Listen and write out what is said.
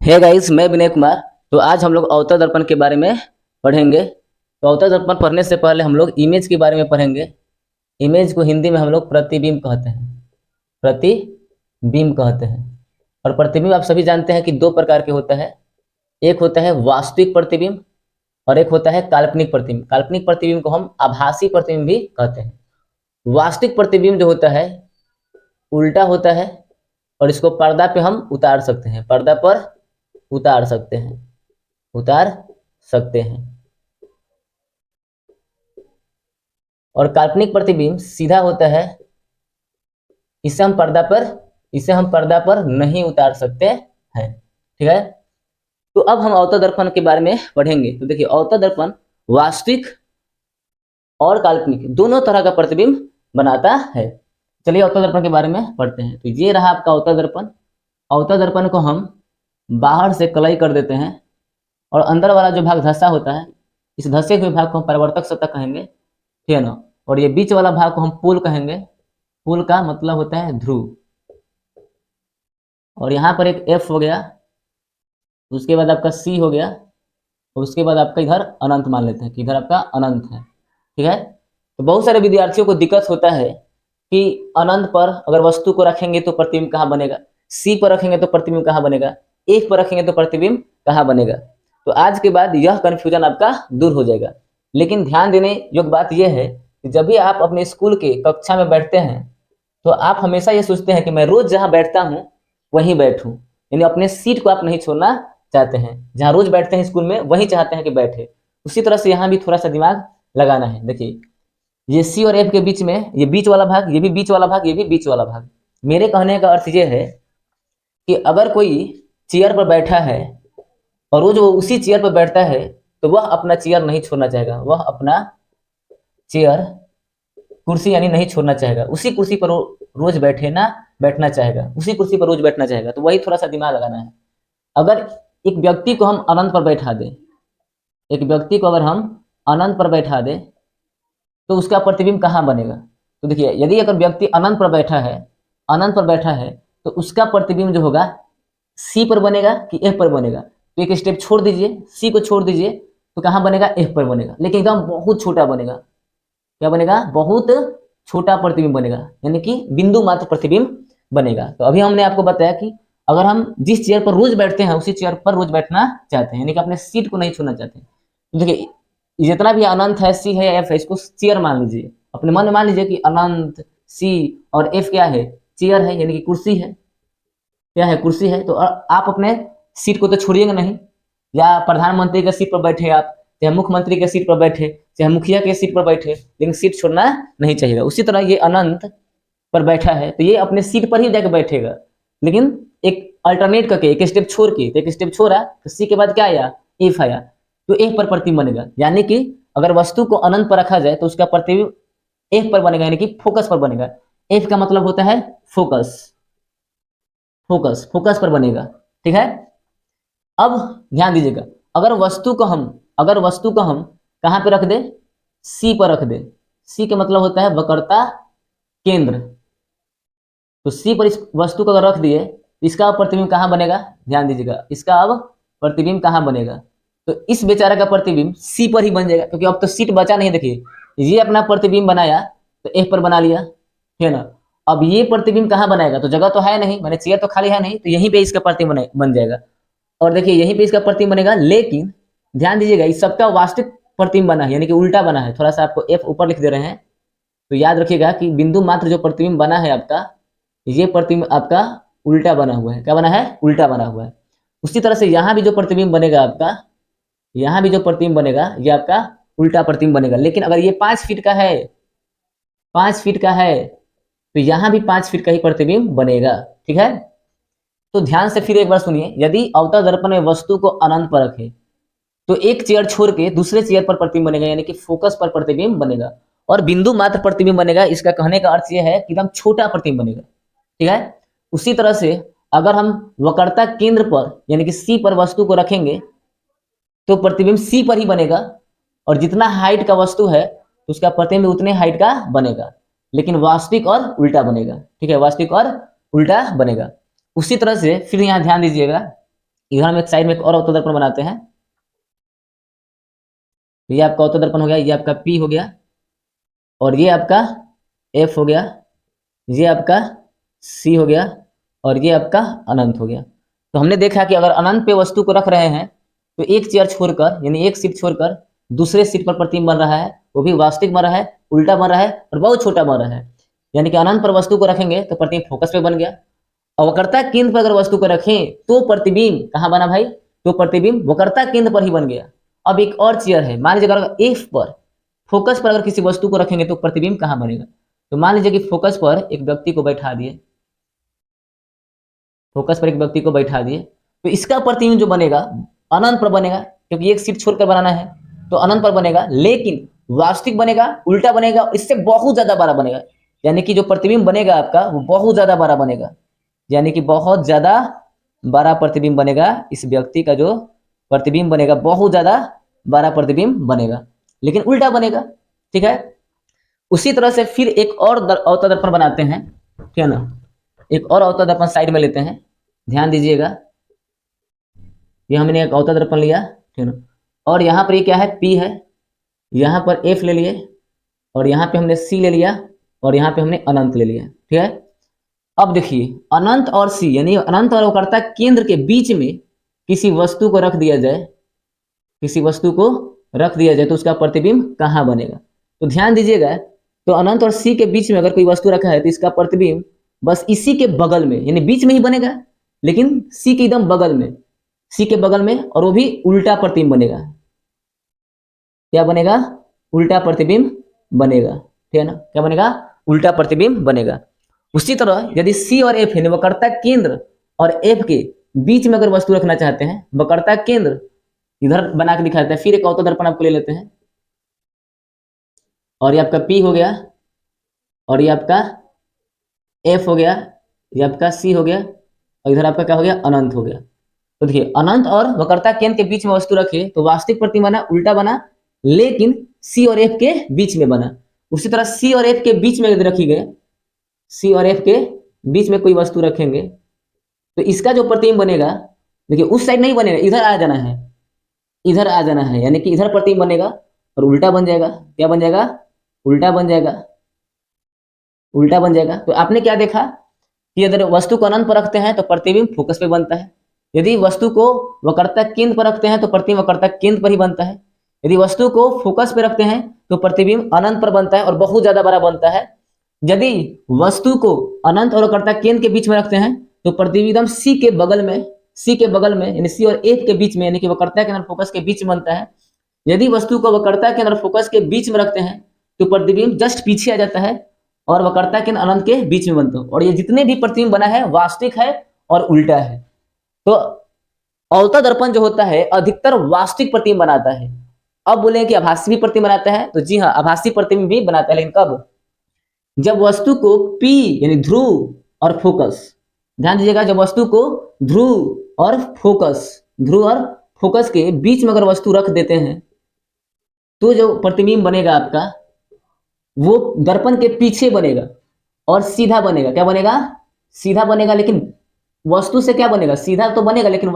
Hey guys, मैं विनय कुमार। तो आज हम लोग अवतल दर्पण के बारे में पढ़ेंगे। तो अवतल दर्पण पढ़ने से पहले हम लोग इमेज के बारे में पढ़ेंगे। इमेज को हिंदी में हम लोग प्रतिबिंब कहते हैं। प्रतिबिंब कहते हैं। और प्रतिबिंब आप सभी जानते हैं कि दो प्रकार के होता है। एक होता है वास्तविक प्रतिबिंब और एक होता है काल्पनिक प्रतिबिंब। काल्पनिक प्रतिबिंब को हम आभासी प्रतिबिंब भी कहते हैं। वास्तविक प्रतिबिंब जो होता है उल्टा होता है और इसको पर्दा पे हम उतार सकते हैं। पर्दा पर उतार सकते हैं। उतार सकते हैं। और काल्पनिक प्रतिबिंब सीधा होता है। इसे हम पर्दा पर नहीं उतार सकते हैं। ठीक है। तो अब हम अवतल दर्पण के बारे में पढ़ेंगे। तो देखिए, अवतल दर्पण वास्तविक और काल्पनिक दोनों तरह का प्रतिबिंब बनाता है। चलिए अवतल दर्पण के बारे में पढ़ते हैं। तो ये रहा आपका अवतल दर्पण। अवतल दर्पण को हम बाहर से कलई कर देते हैं और अंदर वाला जो भाग धंसा होता है, इस धंसे हुए भाग को हम परावर्तक सतह कहेंगे। ठीक है ना। और ये बीच वाला भाग को हम पोल कहेंगे। पोल का मतलब होता है ध्रुव। और यहाँ पर एक एफ हो गया, उसके बाद आपका सी हो गया और उसके बाद आपका इधर अनंत मान लेते हैं कि इधर आपका अनंत है। ठीक है। तो बहुत सारे विद्यार्थियों को दिक्कत होता है कि अनंत पर अगर वस्तु को रखेंगे तो प्रतिबिंब कहाँ बनेगा, सी पर रखेंगे तो प्रतिबिंब कहाँ बनेगा, एफ पर रखेंगे तो प्रतिबिंब कहाँ बनेगा। तो आज के बाद यह कंफ्यूजन आपका दूर हो जाएगा। लेकिन ध्यान देने योग्य बात यह है कि जब भी आप अपने स्कूल के कक्षा में बैठते हैं तो आप हमेशा ये सोचते हैं कि मैं रोज जहाँ बैठता हूँ वहीं बैठूं। यानी अपने सीट को आप नहीं छोड़ना चाहते हैं। जहाँ रोज बैठते हैं स्कूल में वहीं चाहते हैं कि बैठे। उसी तरह से यहाँ भी थोड़ा सा दिमाग लगाना है। देखिए, ये सी और एफ के बीच में ये बीच वाला भाग, ये भी बीच वाला भाग, ये भी बीच वाला भाग। मेरे कहने का अर्थ ये है कि अगर कोई चेयर पर बैठा है और रोज वो उसी चेयर पर बैठता है तो वह अपना चेयर नहीं छोड़ना चाहेगा। वह अपना चेयर, कुर्सी यानी नहीं छोड़ना चाहेगा। उसी कुर्सी पर रोज बैठना चाहेगा। उसी कुर्सी पर रोज बैठना चाहेगा। तो वही थोड़ा सा दिमाग लगाना है। अगर एक व्यक्ति को हम अनंत पर बैठा दें, एक व्यक्ति को अगर हम अनंत पर बैठा दें तो उसका प्रतिबिंब कहाँ बनेगा। तो देखिए, यदि अगर व्यक्ति अनंत पर बैठा है, अनंत पर बैठा है तो उसका प्रतिबिंब जो होगा सी पर बनेगा कि एफ पर बनेगा। तो एक स्टेप छोड़ दीजिए, सी को छोड़ दीजिए, तो कहाँ बनेगा, एफ पर बनेगा। लेकिन एकदम बहुत छोटा बनेगा। क्या बनेगा, बहुत छोटा प्रतिबिंब बनेगा, यानी कि बिंदु मात्र प्रतिबिंब बनेगा। तो अभी हमने आपको बताया कि अगर हम जिस चेयर पर रोज बैठते हैं उसी चेयर पर रोज बैठना चाहते हैं, यानी कि अपने सीट को नहीं छोड़ना चाहते हैं। तो देखिए, जितना भी अनंत है, सी है या एफ है, इसको चेयर मान लीजिए। अपने मन में मान लीजिए कि अनंत, सी और एफ क्या है, चेयर है, यानी कि कुर्सी है। क्या है, कुर्सी है। तो आप अपने सीट को तो छोड़िएगा नहीं। या प्रधानमंत्री के सीट पर बैठे आप, चाहे मुख्यमंत्री के सीट पर बैठे, चाहे मुखिया के सीट पर बैठे, लेकिन सीट छोड़ना नहीं चाहिए। उसी तरह ये अनंत पर बैठा है तो ये अपने सीट पर ही जाकर बैठेगा, लेकिन एक अल्टरनेट करके एक स्टेप छोड़ के। तो एक स्टेप छोड़ा तो सी के बाद क्या आया, एफ आया। तो एफ पर प्रतिबिंब बनेगा। यानी कि अगर वस्तु को अनंत पर रखा जाए तो उसका प्रतिबिंब एफ पर बनेगा, यानी कि फोकस पर बनेगा। एफ का मतलब होता है फोकस। फोकस पर बनेगा। ठीक है। अब ध्यान दीजिएगा, अगर वस्तु को हम कहां पे रख दे, सी पर रख दे। सी का मतलब होता है वक्रता केंद्र। तो सी पर इस वस्तु को अगर रख दिए, इसका प्रतिबिंब कहां बनेगा, ध्यान दीजिएगा, इसका अब प्रतिबिंब कहां बनेगा। तो इस बेचारा का प्रतिबिंब सी पर ही बन जाएगा, क्योंकि अब तो सीट बचा नहीं। देखिए, ये अपना प्रतिबिंब बनाया तो एफ पर बना लिया, है ना। अब ये प्रतिबिंब कहां बनाएगा, तो जगह तो है नहीं, मैंने चेयर तो खाली है नहीं, तो यहीं पे इसका प्रतिबिंब बन जाएगा। और देखिए, यहीं पे इसका प्रतिबिंब बनेगा। लेकिन ध्यान दीजिएगा, इस सबका वास्तविक प्रतिबिंब बना है, यानी कि उल्टा बना है। थोड़ा सा आपको एफ ऊपर लिख दे रहे हैं, तो याद रखिएगा कि बिंदु मात्र जो प्रतिबिंब बना है आपका, ये प्रतिबिंब आपका उल्टा बना हुआ है। क्या बना है, उल्टा बना हुआ है। उसी तरह से यहाँ भी जो प्रतिबिंब बनेगा आपका, यहाँ भी जो प्रतिबिंब बनेगा ये आपका उल्टा प्रतिबिंब बनेगा। लेकिन अगर ये 5 फीट का है, 5 फीट का है, तो यहाँ भी 5 फीट का ही प्रतिबिंब बनेगा। ठीक है। तो ध्यान से फिर एक बार सुनिए, यदि अवतल दर्पण में वस्तु को अनंत पर रखे तो एक चेयर छोड़ के दूसरे चेयर पर प्रतिबिंब बनेगा, यानी कि फोकस पर प्रतिबिंब बनेगा और बिंदु मात्र प्रतिबिंब बनेगा। इसका कहने का अर्थ यह है कि एकदम छोटा प्रतिबिंब बनेगा। ठीक है। उसी तरह से अगर हम वक्रता केंद्र पर यानी कि सी पर वस्तु को रखेंगे तो प्रतिबिंब सी पर ही बनेगा, और जितना हाइट का वस्तु है तो उसका प्रतिबिंब उतने हाइट का बनेगा, लेकिन वास्तविक और उल्टा बनेगा। ठीक है, वास्तविक और उल्टा बनेगा। उसी तरह से फिर यहाँ ध्यान दीजिएगा, इधर हम एक साइड में एक और अवतल दर्पण बनाते हैं। ये आपका अवतल दर्पण हो गया, ये आपका P हो गया, और ये आपका F हो गया, ये आपका C हो गया, और ये आपका अनंत हो गया। तो हमने देखा कि अगर अनंत पे वस्तु को रख रहे हैं तो एक चेयर छोड़कर, यानी एक सीट छोड़कर दूसरे सीट पर प्रतिबिंब बन रहा है, वो भी वास्तविक बन रहा है, उल्टा बन रहा है और बहुत छोटा बन रहा है। यानी कि अनंत पर वस्तु को रखेंगे तो प्रतिबिंब फोकस पे बन गया, और वक्रता केंद्र पर अगर वस्तु को रखें तो प्रतिबिंब कहाँ बना भाई, तो प्रतिबिंब वक्रता केंद्र पर ही बन गया। अब एक और चीज है, मान लीजिए अगर F पर फोकस पर अगर किसी वस्तु को रखेंगे तो प्रतिबिंब कहाँ बनेगा। तो मान लीजिए कि फोकस पर एक व्यक्ति को बैठा दिए, फोकस पर एक व्यक्ति को बैठा दिए, तो इसका प्रतिबिंब जो बनेगा अनंत पर बनेगा, क्योंकि एक सीट छोड़कर बनाना है तो अनंत पर बनेगा, लेकिन वास्तविक बनेगा, उल्टा बनेगा, इससे बहुत ज्यादा बड़ा बनेगा। यानी कि जो प्रतिबिंब बनेगा आपका वो बहुत ज्यादा बड़ा बनेगा, यानी कि बहुत ज्यादा बड़ा प्रतिबिंब बनेगा। इस व्यक्ति का जो प्रतिबिंब बनेगा बहुत ज्यादा बड़ा प्रतिबिंब बनेगा, लेकिन उल्टा बनेगा। ठीक है, उसी तरह से फिर एक और अवतल दर्पण बनाते हैं, ठीक है ना। एक और अवतल दर्पण साइड में लेते हैं, ध्यान दीजिएगा। ये हमने एक अवतल दर्पण लिया, ठीक है ना, और यहाँ पर ये क्या है, P है, यहाँ पर F ले लिए, और यहाँ पे हमने C ले लिया, और यहाँ पे हमने अनंत ले लिया। ठीक है, अब देखिए अनंत और C यानी अनंत और वक्रता केंद्र के बीच में किसी वस्तु को रख दिया जाए, किसी वस्तु को रख दिया जाए तो उसका प्रतिबिंब कहाँ बनेगा। तो ध्यान दीजिएगा, तो अनंत और C के बीच में अगर कोई वस्तु रखा है तो इसका प्रतिबिंब बस इसी के बगल में, यानी बीच में ही बनेगा, लेकिन C के एकदम बगल में, C के बगल में, और वो भी उल्टा प्रतिबिंब बनेगा। क्या बनेगा, उल्टा प्रतिबिंब बनेगा। ठीक है ना, क्या बनेगा, उल्टा प्रतिबिंब बनेगा। उसी तरह यदि C और F है, वक्रता केंद्र और F के बीच में अगर वस्तु रखना चाहते हैं, वक्रता केंद्र इधर बना के दिखाते हैं, फिर एक अवतल दर्पण आपको ले लेते हैं, और ये आपका P हो गया, और ये आपका F हो गया, ये आपका C हो गया, और इधर आपका क्या हो गया, अनंत हो गया। तो देखिए अनंत और वक्रता केंद्र के बीच में वस्तु रखे तो वास्तविक प्रतिबिंब बना, उल्टा बना, लेकिन C और F के बीच में बना। उसी तरह C और F के बीच में यदि रखी गए, C और F के बीच में कोई वस्तु रखेंगे तो इसका जो प्रतिबिंब बनेगा, देखिए उस साइड नहीं बनेगा, इधर आ जाना है, इधर आ जाना है, यानी कि इधर प्रतिबिंब बनेगा और उल्टा बन जाएगा। क्या बन जाएगा, उल्टा बन जाएगा, उल्टा बन जाएगा। तो आपने क्या देखा कि अगर वस्तु को अनंत पर रखते हैं तो प्रतिबिंब फोकस पे बनता है, यदि वस्तु को वक्रता केंद्र पर रखते हैं तो प्रतिबिंब वक्रता केंद्र पर ही बनता है, यदि वस्तु को फोकस पे रखते हैं तो प्रतिबिंब अनंत पर बनता है और बहुत ज्यादा बड़ा बनता है। यदि वस्तु को अनंत और वक्रता केंद्र के बीच में रखते हैं तो प्रतिबिंब एकदम C के बगल में, C के बगल में, यानी C और F के बीच में, यानी कि वक्रता केंद्र फोकस के बीच में बनता है। यदि वस्तु को वक्रता केंद्र फोकस के बीच में रखते हैं तो प्रतिबिंब जस्ट पीछे आ जाता है और वक्रता केंद्र अनंत के बीच में बनता है। और ये जितने भी प्रतिबिंब बना है वास्तविक है और उल्टा है। तो अवतल दर्पण जो होता है अधिकतर वास्तविक प्रतिबिंब बनाता है। अब बोले कि आभासी भी प्रतिबिंब बनाता है, तो जी हाँ, आभासी प्रतिबिंब भी बनाता है, लेकिन कब, जब वस्तु को P यानी ध्रुव और फोकस, ध्यान दीजिएगा, जब वस्तु को ध्रुव और फोकस के बीच में अगर वस्तु रख देते हैं तो जो प्रतिबिंब बनेगा आपका वो दर्पण के पीछे बनेगा और सीधा बनेगा। क्या बनेगा, सीधा बनेगा, लेकिन वस्तु से क्या बनेगा, सीधा तो बनेगा लेकिन